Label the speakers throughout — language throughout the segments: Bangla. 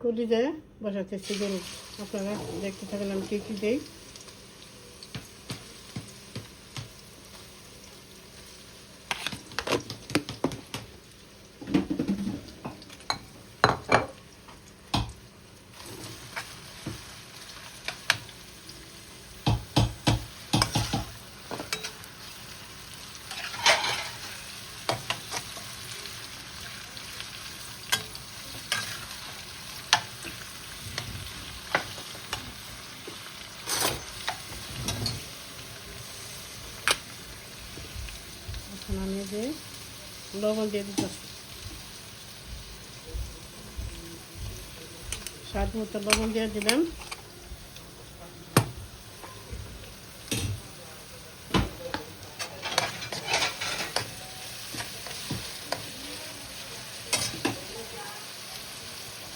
Speaker 1: কলিজায় বসাতেছি গরু। আপনারা দেখতে থাকেন আমি কী কী দিই। এখন আমি যে লবণ দিয়ে দিতেছি, স্বাদ মতো লবণ দিয়ে দিলাম।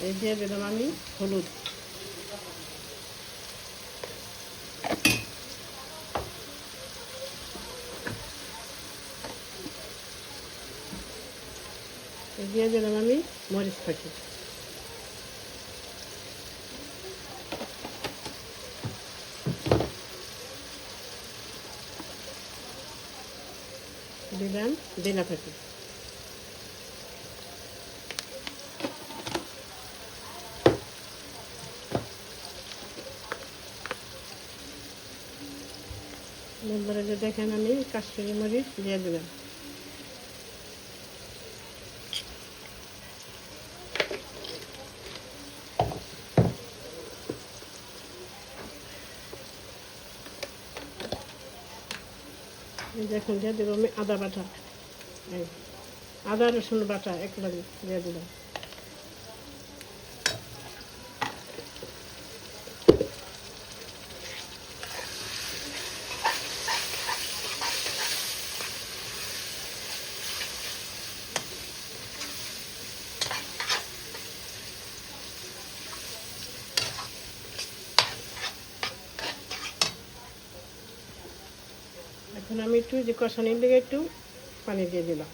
Speaker 1: এই দিয়ে দিলাম আমি হলুদ। দিয়ে দিলাম আমি মরিচ ফাঁকি। দিলাম দিনা ফাঁকি। এবারে যে দেখেন আমি কাশ্মীরি মরিচ দিয়ে দিলাম। এখন দিয়ে দেবো আমি আদা বাটা, আদা রসুন বাটা একবারে দিয়ে দিলাম। এখন আমি একটু যে কষানির দিকে একটু পানি দিয়ে দিলাম।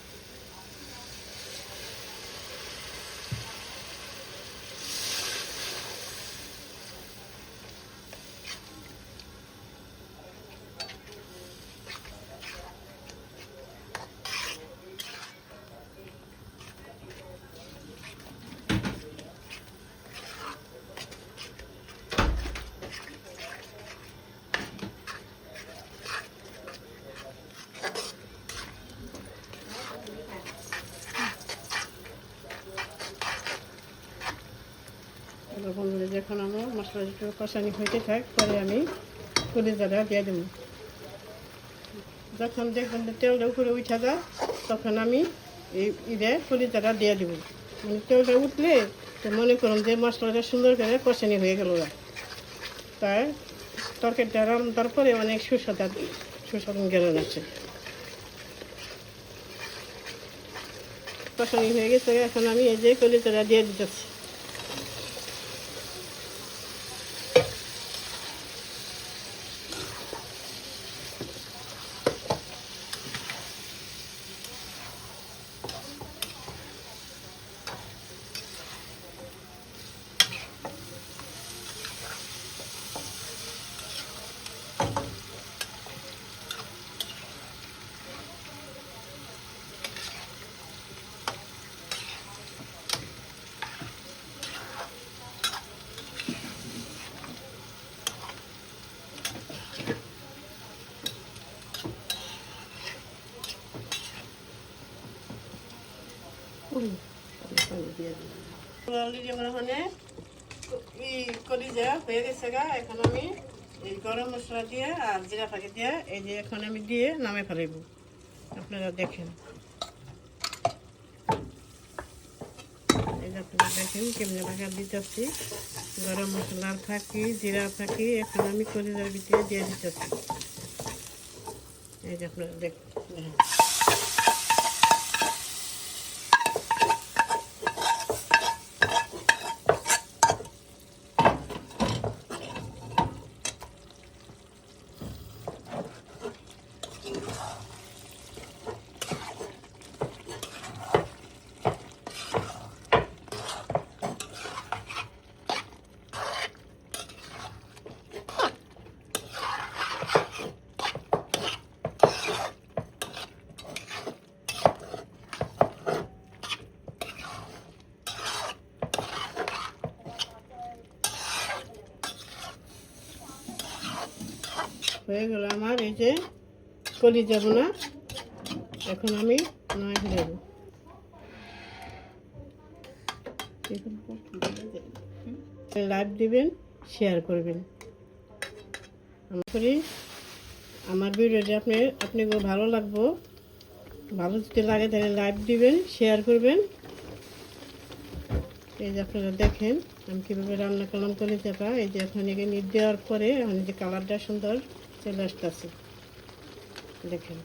Speaker 1: বন্ধুরা যখন আমার মশলা একটু কষানি হইতে থাক, পরে আমি কলিজাটা দিয়ে দেবো। যখন দেখবেন যে তেলটা উপরে উঠে যায়, তখন আমি এই কলিজাটা দিয়ে দেবো। মানে তেলটা উঠলে তো মনে করুন যে মশলাটা সুন্দর করে কষানি হয়ে গেল। তাই তরকারিটা রান্নার পরে অনেক সুস্বাদু গেলেন আছে। কষানি হয়ে গেছে, এখন আমি এই যে কলিজাটা দিয়ে দিতেছি। কলিজা হয়ে গেছে গা। এখন আমি এই গরম মশলা দিয়ে আর জিরা ফাঁকি দিয়ে এই যে এখন আমি দিয়ে নামে ফেলাইব। আপনারা দেখেন, এই যে আপনারা দেখেন কেমনে টাকা দিতেছি। গরম মশলার ফাঁকি জিরা ফাঁকি এখন আমি কলিজার ভিতরে দিয়ে দিতেছি। এই যে আপনারা দেখেন। হয়ে গেল আমার এই যে কলিজা বোনা। এখন আমি নয় দেব। লাইক দিবেন, শেয়ার করবেন। আমার ভিডিওটি আপনাকে ভালো লাগবো। ভালো যদি লাগে তাহলে লাইক দিবেন, শেয়ার করবেন। এই যে আপনারা দেখেন আমি কীভাবে রান্না করলাম কলিজাটা। এই যে এখন এখানে নিট দেওয়ার পরে এখন যে কালারটা সুন্দর চলে আসতেছে, দেখেন।